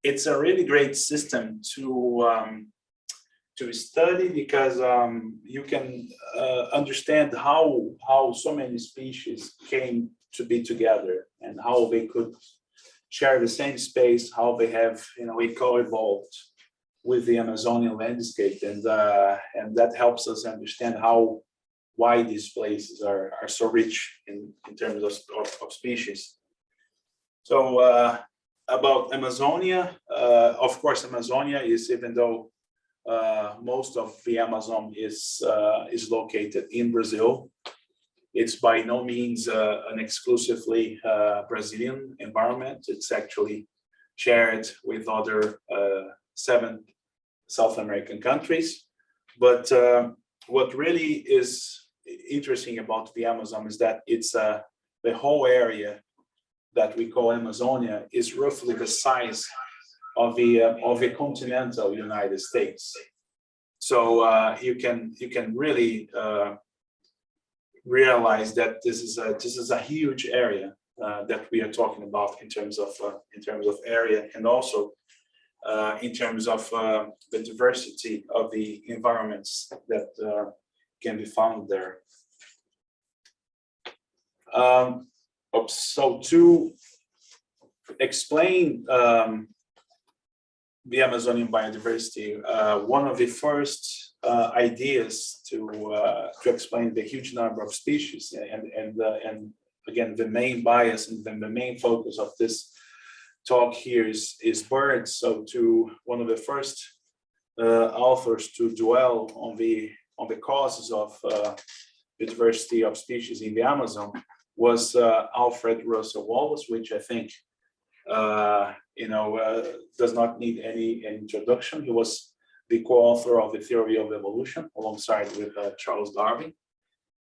it's a really great system to study because you can understand how so many species came to be together and how they could share the same space, how they have co-evolved with the Amazonian landscape, and that helps us understand why these places are so rich in terms of species. So about Amazonia, of course, Amazonia is, even though most of the Amazon is located in Brazil, it's by no means an exclusively Brazilian environment. It's actually shared with other 7 South American countries. But what really is interesting about the Amazon is that it's the whole area that we call Amazonia is roughly the size of the continental United States. So you can really realize that this is a huge area that we are talking about in terms of area, and also in terms of the diversity of the environments that can be found there. So to explain the Amazonian biodiversity, one of the first ideas to explain the huge number of species, and again the main bias and then the main focus of this talk here is birds. So to one of the first authors to dwell on the causes of the diversity of species in the Amazon was Alfred Rosa Wallace, which I think does not need any introduction. He was the co-author of the theory of evolution alongside with Charles Darwin,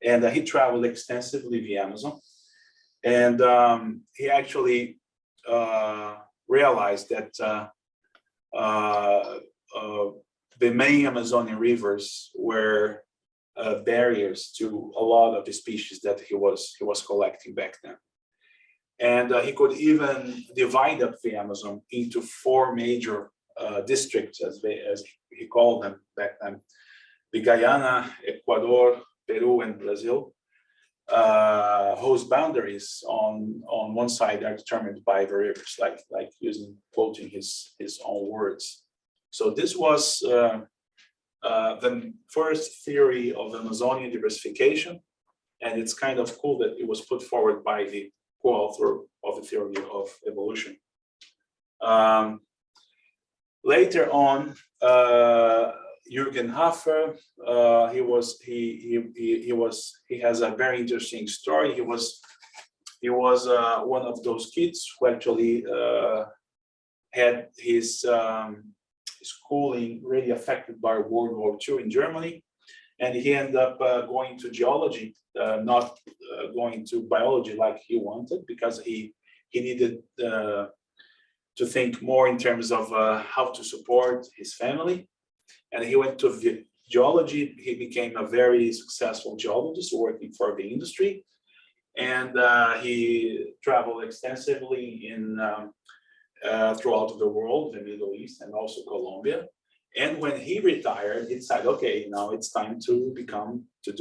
and he traveled extensively the Amazon, and he actually realized that the main Amazonian rivers were barriers to a lot of the species that he was collecting back then. And he could even divide up the Amazon into 4 major districts, as he called them back then: the Guyana, Ecuador, Peru, and Brazil, whose boundaries on one side are determined by the rivers, like quoting his own words. So this was the first theory of Amazonian diversification, and it's kind of cool that it was put forward by the co-author of the theory of evolution. Later on, Jürgen Hafer, he has a very interesting story. He was one of those kids who actually had his schooling really affected by World War II in Germany, and he ended up going to geology, not going to biology like he wanted, because he needed to think more in terms of how to support his family. And he went to geology. He became a very successful geologist working for the industry, and he traveled extensively throughout the world, the Middle East, and also Colombia. And when he retired, he decided, okay, now it's time to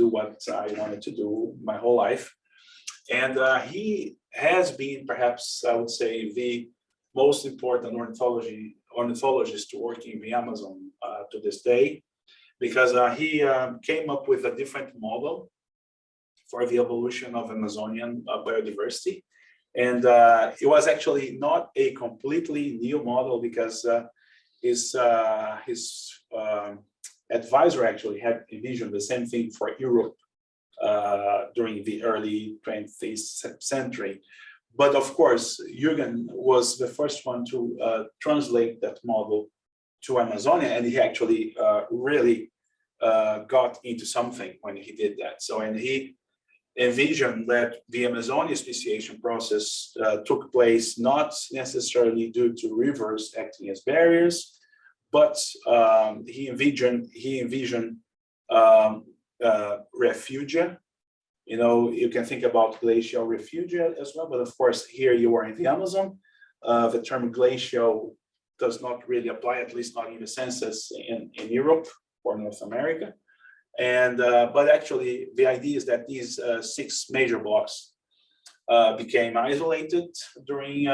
do what I wanted to do my whole life. And he has been, perhaps I would say, the most important ornithologist working in the Amazon to this day, because he came up with a different model for the evolution of Amazonian biodiversity. And it was actually not a completely new model, because his advisor actually had envisioned the same thing for Europe during the early 20th century. But of course, Jürgen was the first one to translate that model to Amazonia, and he actually really got into something when he did that. So, and he envisioned that the Amazonian speciation process took place not necessarily due to rivers acting as barriers, but he envisioned refugia. You can think about glacial refugia as well, but of course here you are in the Amazon. The term glacial does not really apply, at least not in the census in Europe or North America. And but actually, the idea is that these 6 major blocks became isolated during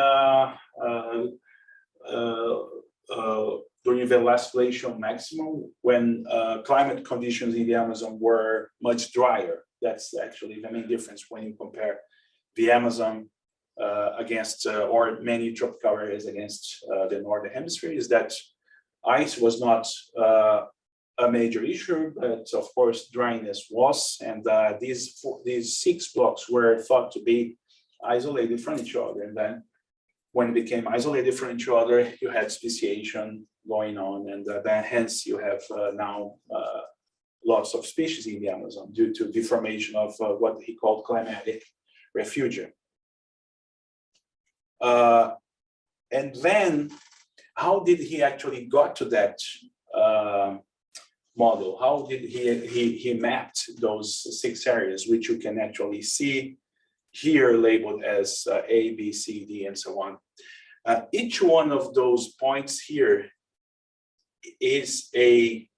the last glacial maximum, when climate conditions in the Amazon were much drier. That's actually the main difference when you compare the Amazon against or many tropical areas against the northern hemisphere, is that ice was not a major issue, but of course dryness was, and these 6 blocks were thought to be isolated from each other. And then when it became isolated from each other, you had speciation going on, and then hence you have now lots of species in the Amazon due to the formation of what he called climatic refugia. And then, how did he actually got to that model? How did he mapped those 6 areas, which you can actually see here labeled as A, B, C, D, and so on. Each one of those points here is a,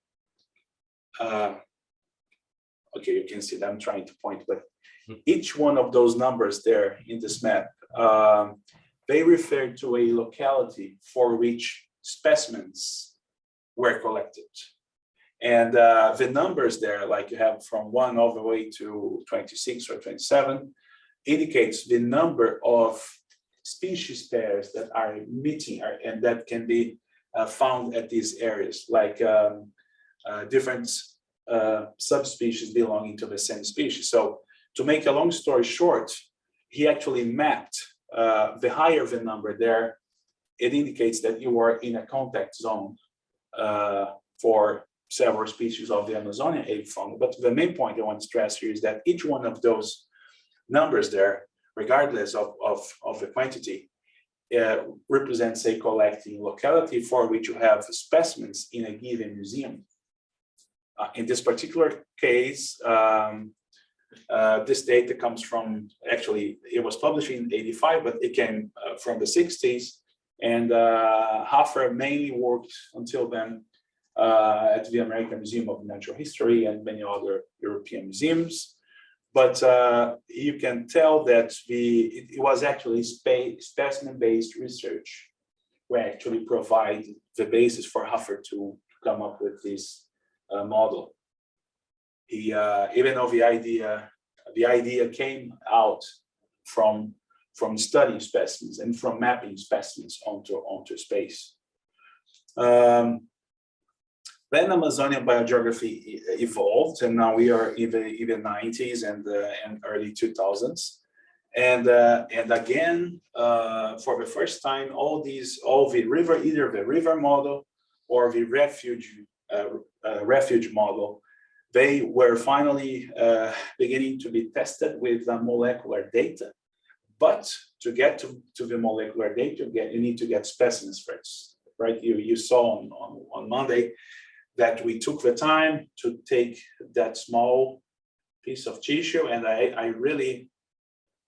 okay, you can see that I'm trying to point, but each one of those numbers there in this map, they refer to a locality for which specimens were collected. And the numbers there, like you have from 1 all the way to 26 or 27, indicates the number of species pairs that are meeting, and that can be found at these areas, like different subspecies belonging to the same species. So to make a long story short, he actually mapped the higher the number there, it indicates that you are in a contact zone for several species of the Amazonian avifauna. But the main point I want to stress here is that each one of those numbers there, regardless of the quantity, represents a collecting locality for which you have specimens in a given museum. In this particular case, this data comes from, actually, it was published in '85, but it came from the '60s. And Haffer mainly worked until then at the American Museum of Natural History and many other European museums. But you can tell that it was actually specimen-based research who actually provide the basis for Haffer to come up with this model. He, even though the idea came out from studying specimens and from mapping specimens onto space. Then Amazonian biogeography evolved, and now we are in the 90s and early 2000s. And again, for the first time, all the river, either the river model or the refuge model, they were finally beginning to be tested with molecular data. But to get to the molecular data, you need to get specimens first, right? You saw on Monday that we took the time to take that small piece of tissue, and I really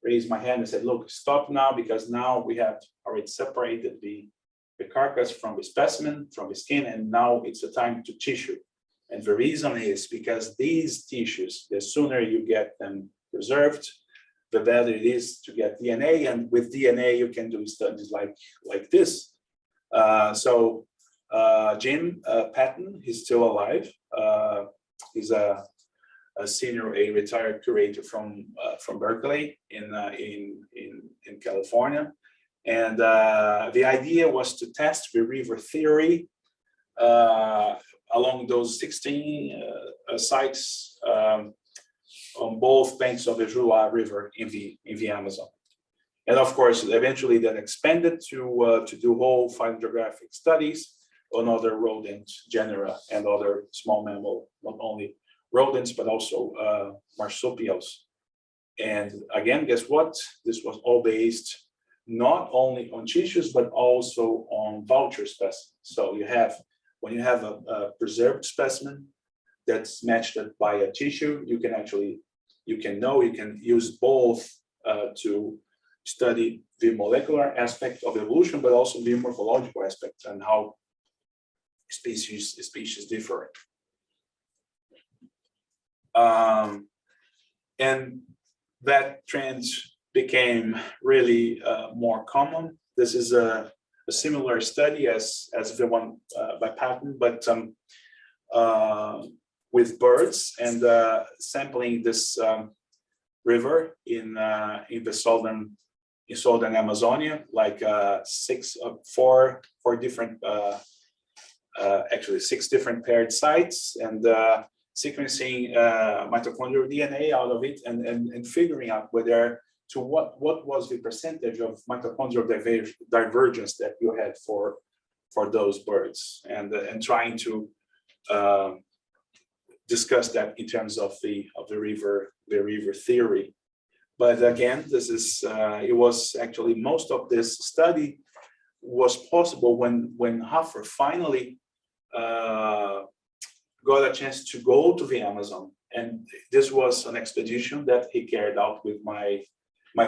raised my hand and said, look, stop now, because now we have already separated the carcass from the specimen, from the skin, and now it's the time to tissue. And the reason is because these tissues, the sooner you get them preserved, the better it is to get DNA, and with DNA you can do studies like this. Jim Patton, he's still alive. He's a retired curator from Berkeley in California, and the idea was to test the river theory along those 16 sites on both banks of the Juá River in the Amazon. And of course, eventually that expanded to do whole phylogeographic studies on other rodent genera and other small mammal, not only rodents, but also marsupials. And again, guess what? This was all based not only on tissues, but also on vulture specimens. So when you have a preserved specimen that's matched by a tissue, you can use both to study the molecular aspect of evolution, but also the morphological aspect and how species differ. And that trend became really more common. This is a similar study as the one by Patton, but with birds and sampling this river in the southern Amazonia, like four different, actually 6 different paired sites, and sequencing mitochondrial DNA out of it, and figuring out whether what was the percentage of mitochondrial divergence that you had for those birds, and trying to discuss that in terms of the river theory. But again, this is it was actually most of this study was possible when Hoffer finally got a chance to go to the Amazon, and this was an expedition that he carried out with my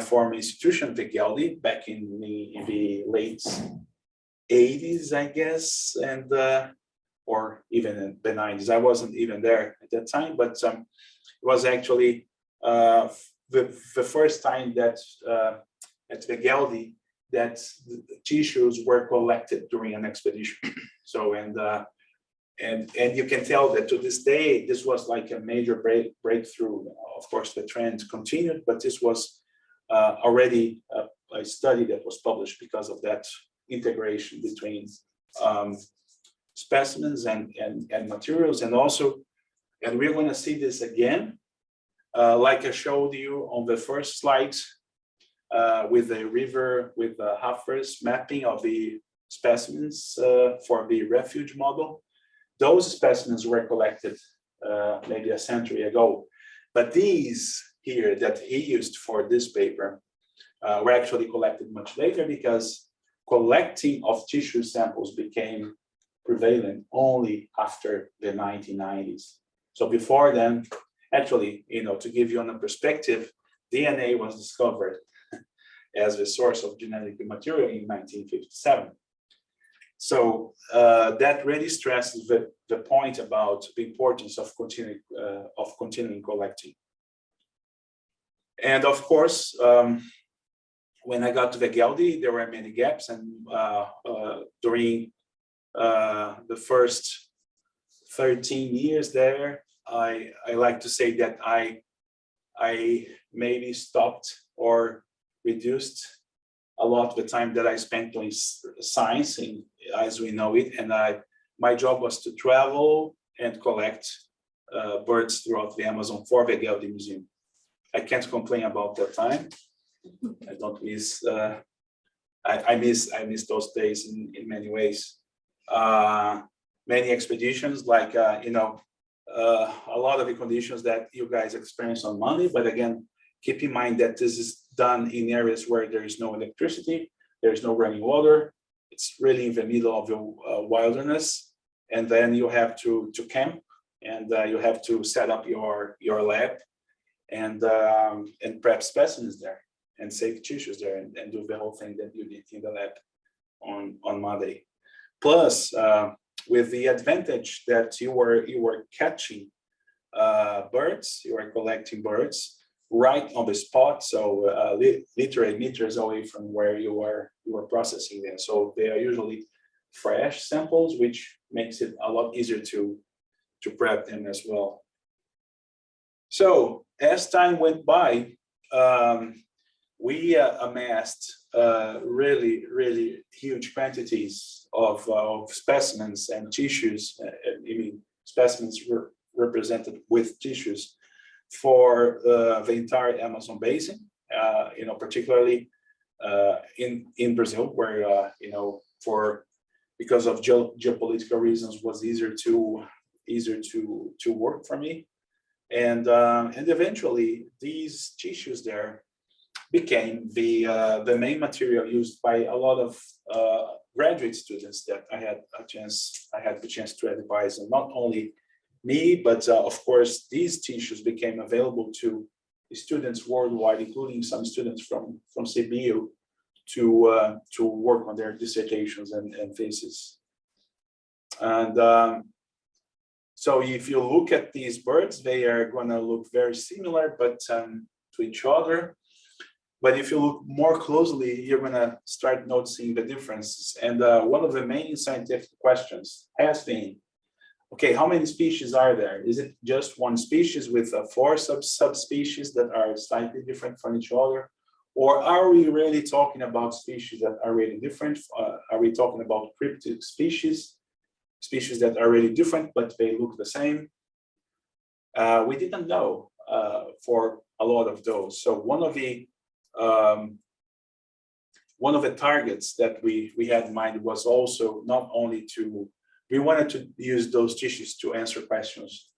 former institution, the Geldi, back in the late 80s, I guess, and or even in the 90s. I wasn't even there at that time, but it was actually the first time that at the Geldi that the tissues were collected during an expedition. So and you can tell that to this day, this was like a major breakthrough. Of course, the trend continued, but this was already a study that was published because of that integration between specimens and materials, and also, and we're going to see this again, like I showed you on the first slides, with the river, with the Hoffer's mapping of the specimens for the refuge model. Those specimens were collected maybe a century ago, but these here that he used for this paper were actually collected much later, because collecting of tissue samples became prevalent only after the 1990s. So before then, actually, to give you a perspective, DNA was discovered as a source of genetic material in 1957. So that really stresses the point about the importance of continuing collecting. And of course, when I got to the Geldi, there were many gaps, and during the first 13 years there, I like to say that I maybe stopped or reduced a lot of the time that I spent doing science as we know it, and my job was to travel and collect birds throughout the Amazon for the Geldi Museum. I can't complain about that time. I don't miss. I miss those days in many ways. Many expeditions, like a lot of the conditions that you guys experience on Monday. But again, keep in mind that this is done in areas where there is no electricity, there is no running water. It's really in the middle of the wilderness, and then you have to camp, and you have to set up your lab, and prep specimens there, and save tissues there, and do the whole thing that you did in the lab on Monday. Plus, with the advantage that you were catching birds, you were collecting birds right on the spot, so literally meters away from where you were processing them. So they are usually fresh samples, which makes it a lot easier to prep them as well. So as time went by, we amassed really huge quantities of specimens and tissues. Specimens were represented with tissues for the entire Amazon basin, particularly in Brazil, where because of geopolitical reasons was easier to work for me, and eventually these tissues there became the main material used by a lot of graduate students that I had the chance to advise, and not only me, but of course these tissues became available to students worldwide, including some students from CIBIO, to work on their dissertations and theses. And so if you look at these birds, they are going to look very similar, but to each other. But if you look more closely, you're going to start noticing the differences. And one of the main scientific questions has been, okay, how many species are there? Is it just one species with 4 subspecies that are slightly different from each other? Or are we really talking about species that are really different? Are we talking about cryptic species that are really different, but they look the same? We didn't know for a lot of those. So one of the targets that we had in mind was also not only we wanted to use those tissues to answer questions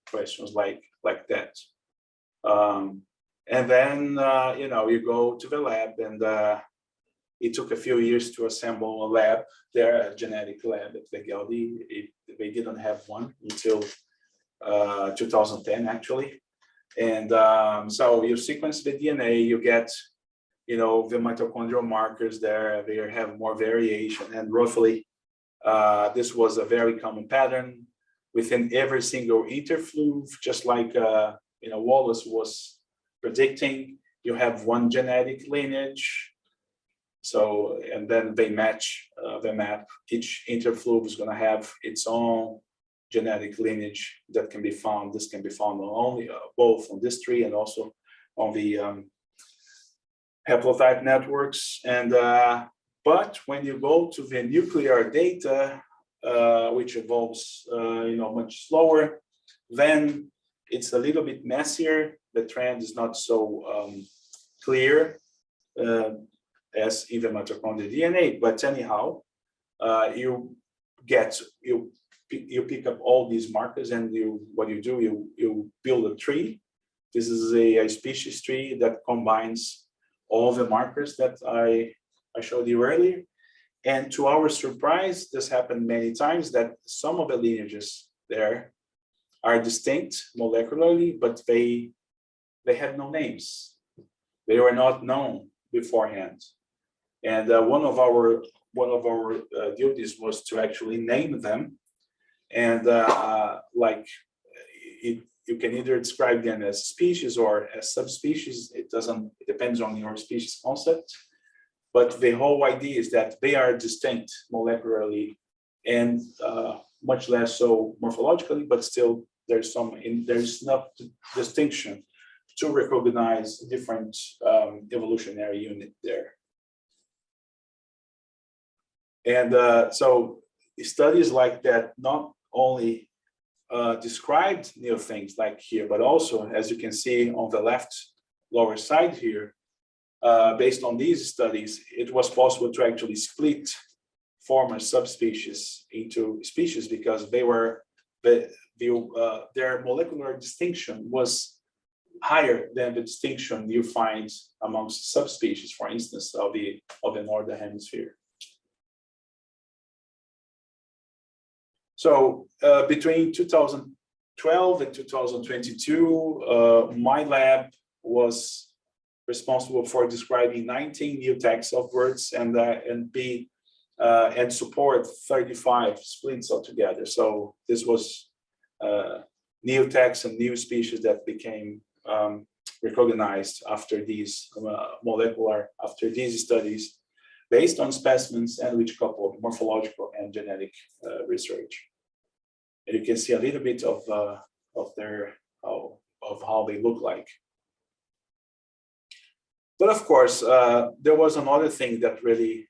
like that. And then, you go to the lab, and it took a few years to assemble a lab there, a genetic lab at the Gaudi. They didn't have one until 2010, actually. And so you sequence the DNA, you get, the mitochondrial markers there, they have more variation, and roughly, this was a very common pattern within every single interfluve, just like Wallace was predicting. You have one genetic lineage, so and then they match the map. Each interfluve is going to have its own genetic lineage that can be found. This can be found only both on this tree and also on the haplotype networks. And but when you go to the nuclear data, which evolves much slower, then it's a little bit messier. The trend is not so clear as in the mitochondrial DNA. But anyhow, you pick up all these markers, and you build a tree. This is a species tree that combines all the markers that I showed you earlier. And to our surprise, this happened many times, that some of the lineages there are distinct molecularly, but they have no names. They were not known beforehand. And one of our duties was to actually name them. And you can either describe them as species or as subspecies. It depends on your species concept. But the whole idea is that they are distinct molecularly and much less so morphologically, but still there's enough distinction to recognize different evolutionary unit there. And so studies like that not only described new things like here, but also, as you can see on the left lower side here, based on these studies, it was possible to actually split former subspecies into species because their molecular distinction was higher than the distinction you find amongst subspecies, for instance, of the northern hemisphere. So between 2012 and 2022, my lab was responsible for describing 19 new taxa of birds and support 35 splits altogether. So this was new taxa and new species that became recognized after these studies, based on specimens and which coupled morphological and genetic research. And you can see a little bit of how they look like. But of course, there was another thing that really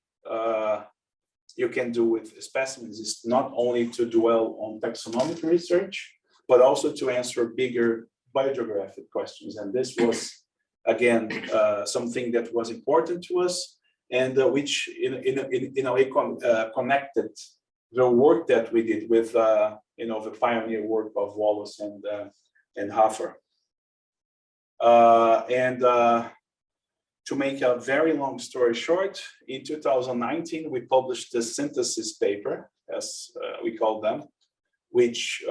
you can do with specimens, is not only to dwell on taxonomic research, but also to answer bigger biogeographic questions. And this was, again, something that was important to us, and which in a way connected the work that we did with the pioneer work of Wallace and Alfred. To make a very long story short, in 2019 we published the synthesis paper, as we call them, which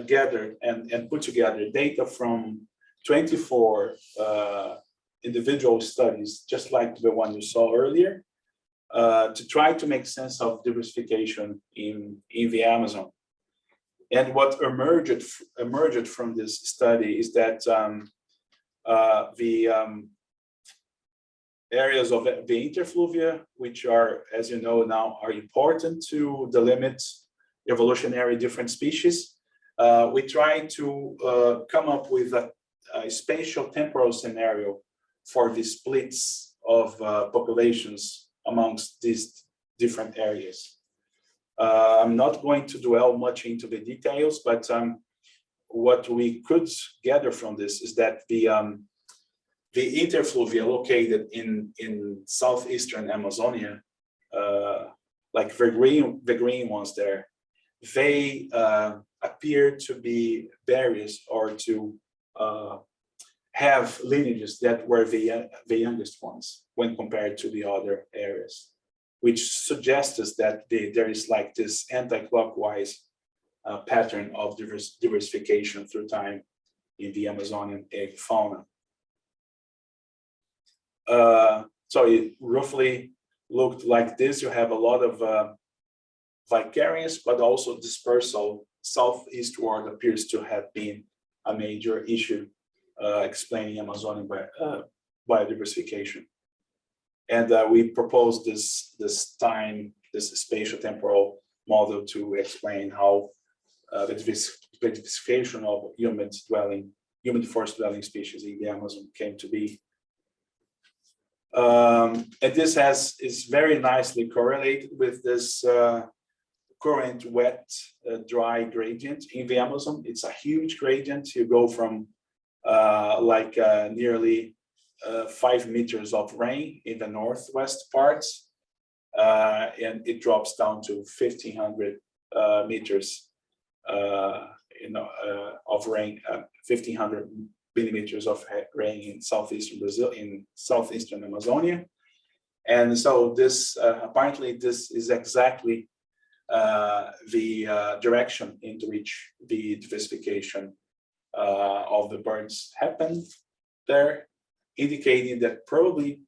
gathered and put together data from 24 individual studies, just like the one you saw earlier, to try to make sense of diversification in the Amazon. And what emerged from this study is that the areas of the interfluvia, which are, as you know now, are important to delimit evolutionary different species, we try to come up with a spatial temporal scenario for the splits of populations amongst these different areas. I'm not going to dwell much into the details, but what we could gather from this is that the interfluvia located in southeastern Amazonia, like the green ones there, they appear to be barriers or to have lineages that were the youngest ones when compared to the other areas, which suggests us that there is like this anti-clockwise pattern of diversification through time in the Amazonian egg fauna. So it roughly looked like this. You have a lot of vicarious, but also dispersal southeastward appears to have been a major issue explaining Amazonian biodiversification. And we proposed this spatial temporal model to explain how the diversification of human forest dwelling species in the Amazon came to be. And this is very nicely correlated with this current wet dry gradient in the Amazon. It's a huge gradient. You go from nearly 5 meters of rain in the northwest parts, and it drops down to 1,500 meters of rain, 1,500 millimeters of rain in southeastern Brazil, in southeastern Amazonia. And so this apparently this is exactly the direction into which the diversification of the birds happened there, indicating that probably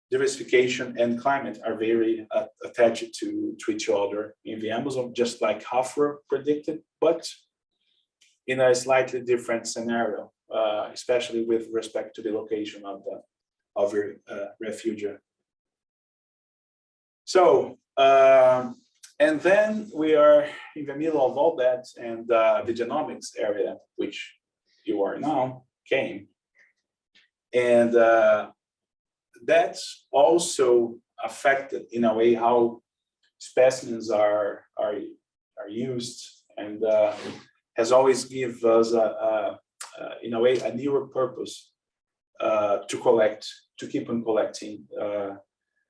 diversification and climate are very attached to each other in the Amazon, just like Hafner predicted, but in a slightly different scenario, especially with respect to the location of the refugia. So, and then we are in the middle of all that, and the genomics area, which you are now, came. And that's also affected in a way how specimens are used, and has always given us in a way a newer purpose to keep on collecting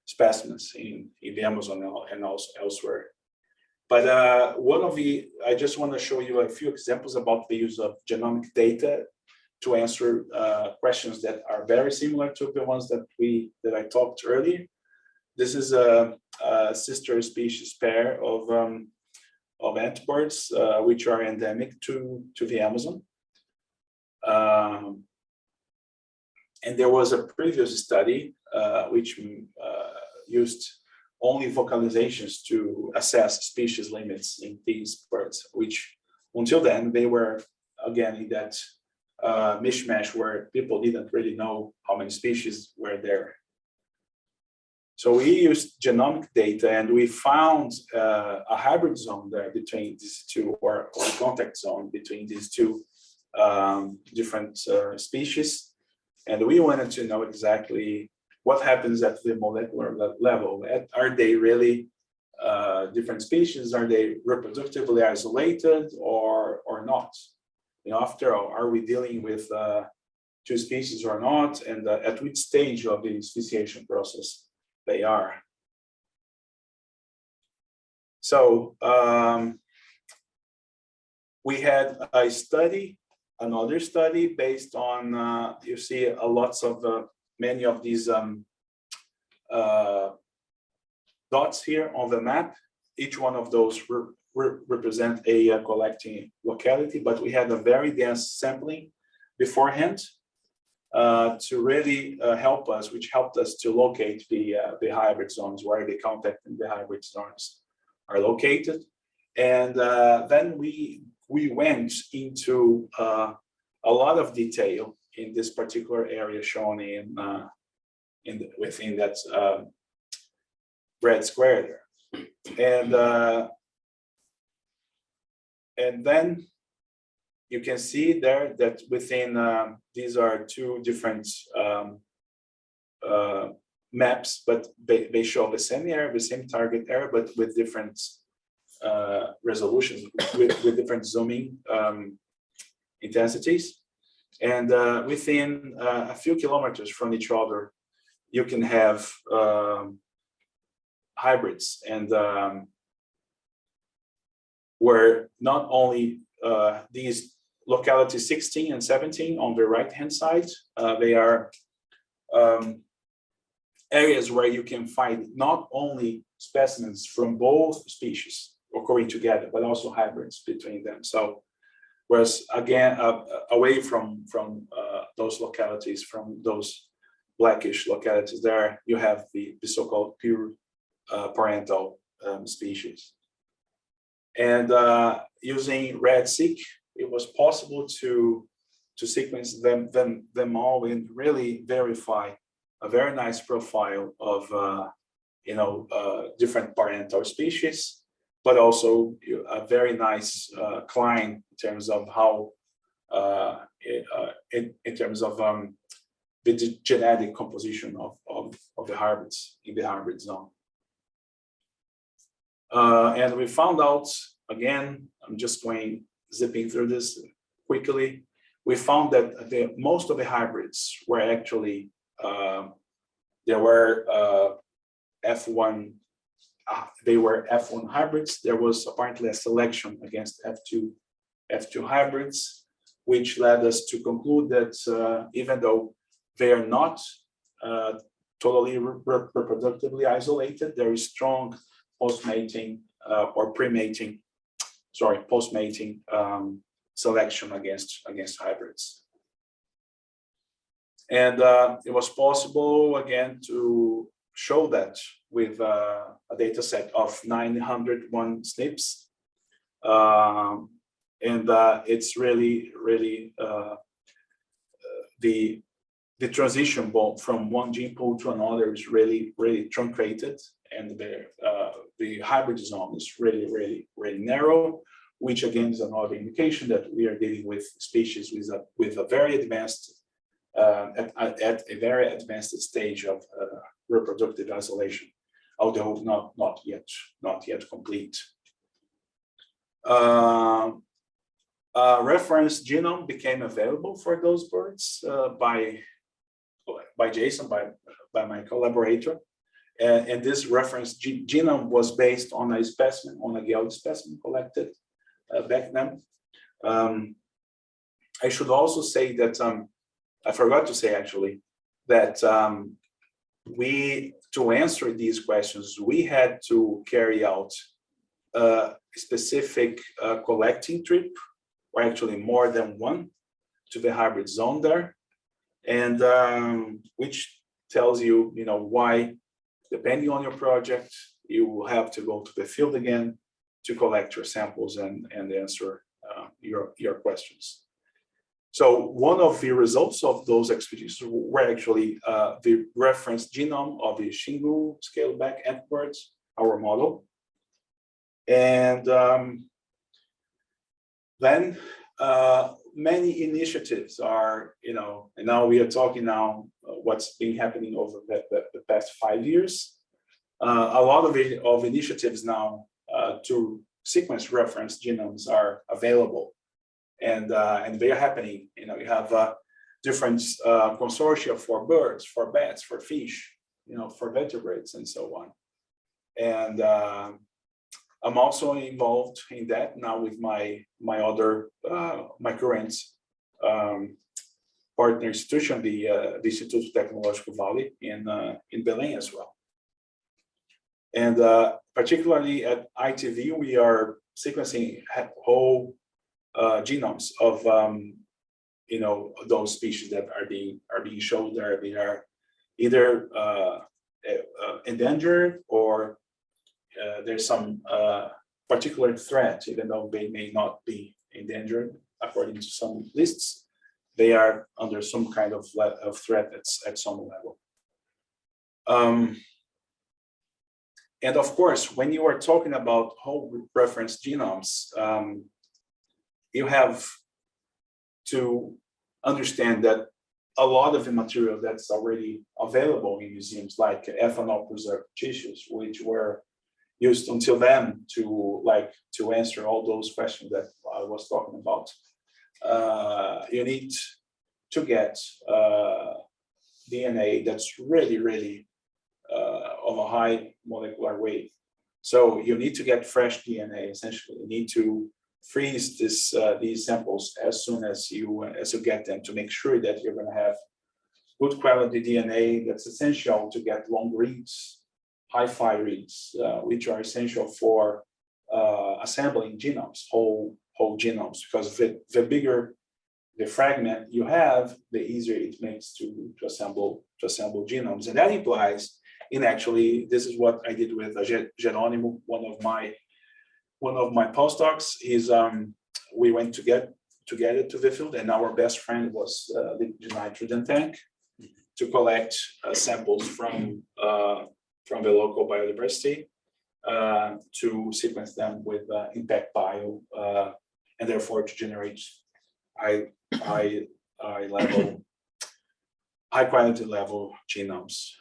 specimens in the Amazon and also elsewhere. But I just want to show you a few examples about the use of genomic data to answer questions that are very similar to the ones that I talked earlier. This is a sister species pair of antbirds which are endemic to the Amazon. And there was a previous study which used only vocalizations to assess species limits in these birds, which until then they were again in that mishmash where people didn't really know how many species were there. So we used genomic data and we found a hybrid zone there between these two, or contact zone between these two different species. And we wanted to know exactly what happens at the molecular level. Are they really different species? Are they reproductively isolated or not? You know, after all, are we dealing with two species or not? And at which stage of the speciation process they are? So we had a study, another study based on, you see lots of many of these dots here on the map. Each one of those represent a collecting locality, but we had a very dense sampling beforehand to really help us, which helped us to locate the hybrid zones, where the contact and the hybrid zones are located. And then we went into a lot of detail in this particular area shown within that red square there. And then you can see there that within these are two different maps, but they show the same area, the same target area, but with different resolutions, with different zooming intensities. And within a few kilometers from each other, you can have hybrids, and where not only these localities 16 and 17 on the right-hand side, they are areas where you can find not only specimens from both species occurring together, but also hybrids between them. So, whereas again, away from those localities, from those blackish localities, there you have the so-called pure parental species. And using RedSeq, it was possible to sequence them all and really verify a very nice profile of different parental species, but also a very nice climb in terms of how in terms of the genetic composition of the hybrids in the hybrid zone. And we found out, again, I'm just zipping through this quickly. We found that most of the hybrids were actually, there were F1, they were F1 hybrids. There was apparently a selection against F2 hybrids, which led us to conclude that even though they are not totally reproductively isolated, there is strong post-mating or pre-mating, post-mating selection against hybrids. And it was possible, again, to show that with a data set of 901 SNPs. And it's really the transition from one gene pool to another is really truncated, and the hybrid zone is really narrow, which again is another indication that we are dealing with species with a very advanced at a very advanced stage of reproductive isolation, although not yet complete. Reference genome became available for those birds by Jason, by my collaborator, and this reference genome was based on a specimen, on a Geld specimen collected back then. I should also say that I forgot to say actually that to answer these questions, we had to carry out a specific collecting trip, or actually more than one, to the hybrid zone there, and which tells you, why, depending on your project, you will have to go to the field again to collect your samples and answer your questions. So one of the results of those expeditions were actually the reference genome of the Xingu scaleback antbirds, our model. And then many initiatives are, and now we are talking what's been happening over the past 5 years. A lot of initiatives now to sequence reference genomes are available. And they are happening. You have different consortia for birds, for bats, for fish, for vertebrates, and so on. And I'm also involved in that now with my current partner institution, the Instituto Tecnológico Vale in Belém as well. And particularly at ITV, we are sequencing whole genomes of those species that are being shown there, they are either endangered or there's some particular threat, even though they may not be endangered according to some lists. They are under some kind of threat at some level. And of course, when you are talking about whole reference genomes, you have to understand that a lot of the material that's already available in museums, like ethanol preserved tissues, which were used until then to answer all those questions that I was talking about. You need to get DNA that's really of a high molecular weight. So you need to get fresh DNA. Essentially, you need to freeze these samples as soon as you get them to make sure that you're going to have good quality DNA that's essential to get long reads, hi-fi reads, which are essential for assembling genomes, whole genomes, because the bigger the fragment you have, the easier it makes to assemble genomes. And that implies, actually, this is what I did with Geronimo, one of my postdocs. Is we went together to the field, and our best friend was the nitrogen tank to collect samples from the local biodiversity to sequence them with impact bio, and therefore to generate high quality level genomes.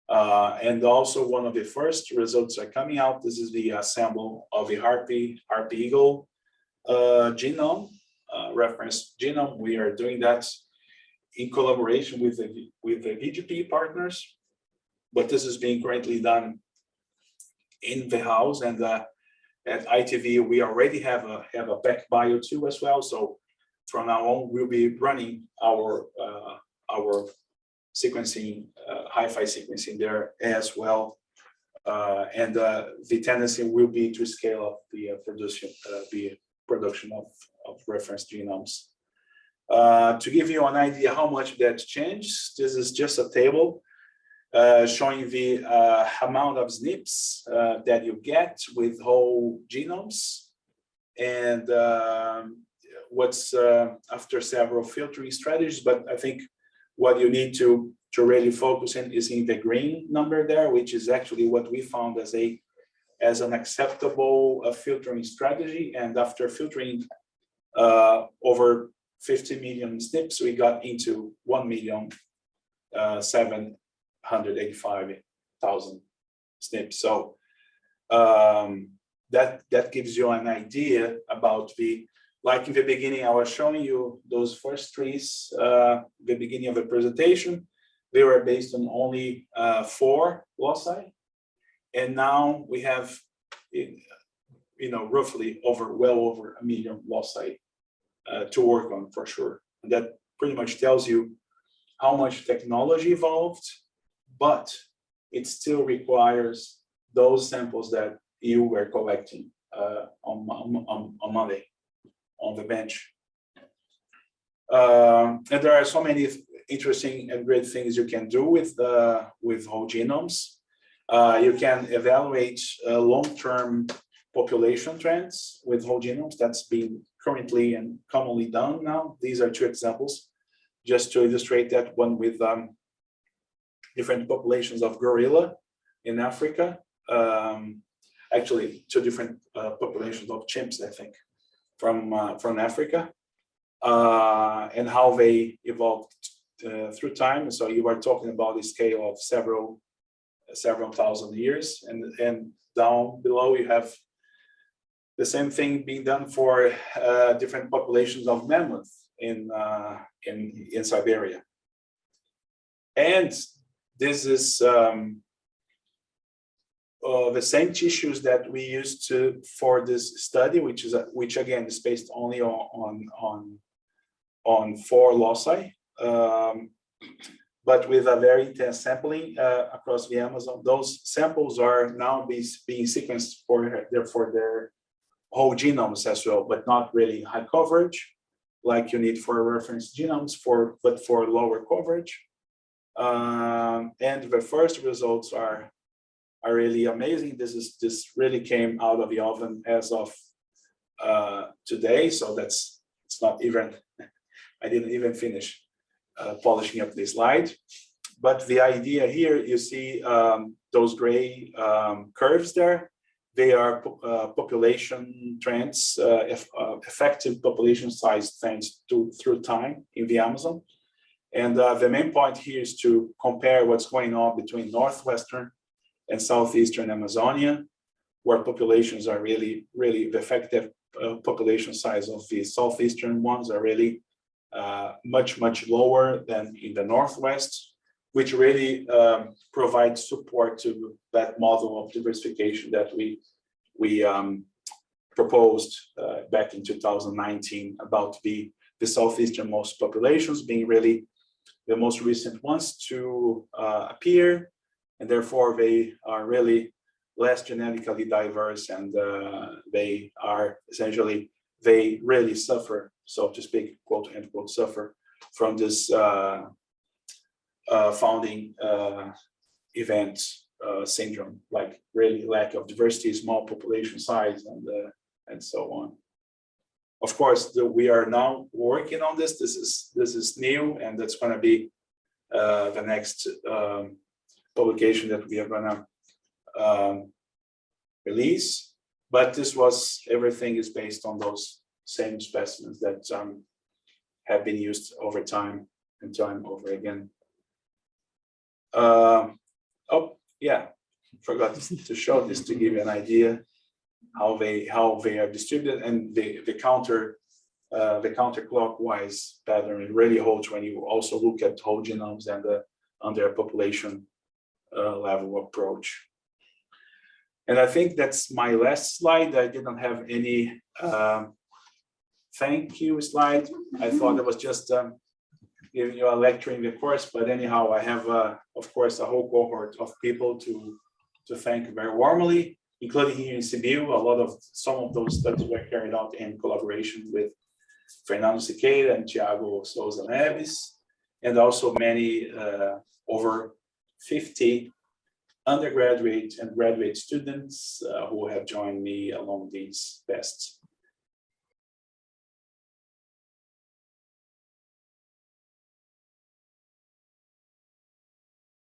And also one of the first results are coming out. This is the sample of the harpy eagle genome, reference genome. We are doing that in collaboration with the VGP partners, but this is being currently done in the house, and at ITV we already have a PacBio 2 as well. So from now on we'll be running our sequencing, hi-fi sequencing there as well, and the tendency will be to scale up the production of reference genomes. To give you an idea how much that changed, this is just a table showing the amount of SNPs that you get with whole genomes, and what's after several filtering strategies. But I think what you need to really focus in is in the green number there, which is actually what we found as an acceptable filtering strategy. And after filtering over 50 million SNPs, we got into 1,785,000 SNPs. So that gives you an idea about like in the beginning, I was showing you those first trees, the beginning of the presentation. They were based on only 4 loci, and now we have, roughly well over 1 million loci to work on for sure. And that pretty much tells you how much technology evolved, but it still requires those samples that you were collecting on Monday on the bench. And there are so many interesting and great things you can do with whole genomes. You can evaluate long-term population trends with whole genomes. That's being currently and commonly done now. These are 2 examples, just to illustrate that. One with different populations of gorilla in Africa. Actually, 2 different populations of chimps, I think, from Africa, and how they evolved through time. So you are talking about a scale of several thousand years, and down below you have the same thing being done for different populations of mammoth in Siberia. And this is the same tissues that we used for this study, which again is based only on 4 loci, but with a very intense sampling across the Amazon. Those samples are now being sequenced for their whole genomes as well, but not really high coverage. like you need for reference genomes, but for lower coverage. And the first results are really amazing. This really came out of the oven as of today, so it's not even, I didn't even finish polishing up this slide. But the idea here, you see those gray curves there. They are population trends, effective population size trends through time in the Amazon. And the main point here is to compare what's going on between northwestern and southeastern Amazonia, where populations are really the effective population size of the southeastern ones are really much lower than in the northwest, which really provides support to that model of diversification that we proposed back in 2019 about the southeasternmost populations being really the most recent ones to appear, and therefore they are really less genetically diverse, and they are essentially, they really suffer, so to speak, quote unquote, suffer from this founding event syndrome, like really lack of diversity, small population size, and so on. Of course, we are now working on this. This is new, and that's going to be the next publication that we are going to release. But this was, everything is based on those same specimens that have been used over time and time over again. Oh yeah, forgot to show this to give you an idea how they are distributed, and the counterclockwise pattern really holds when you also look at whole genomes and under a population level approach. And I think that's my last slide. I didn't have any thank you slide. I thought it was just giving you a lecture in the course, but anyhow, I have of course a whole cohort of people to thank very warmly, including here in CIBIO. Some of those studies were carried out in collaboration with Fernando Siqueira and Thiago Souza Neves, and also many over 50 undergraduate and graduate students who have joined me along these past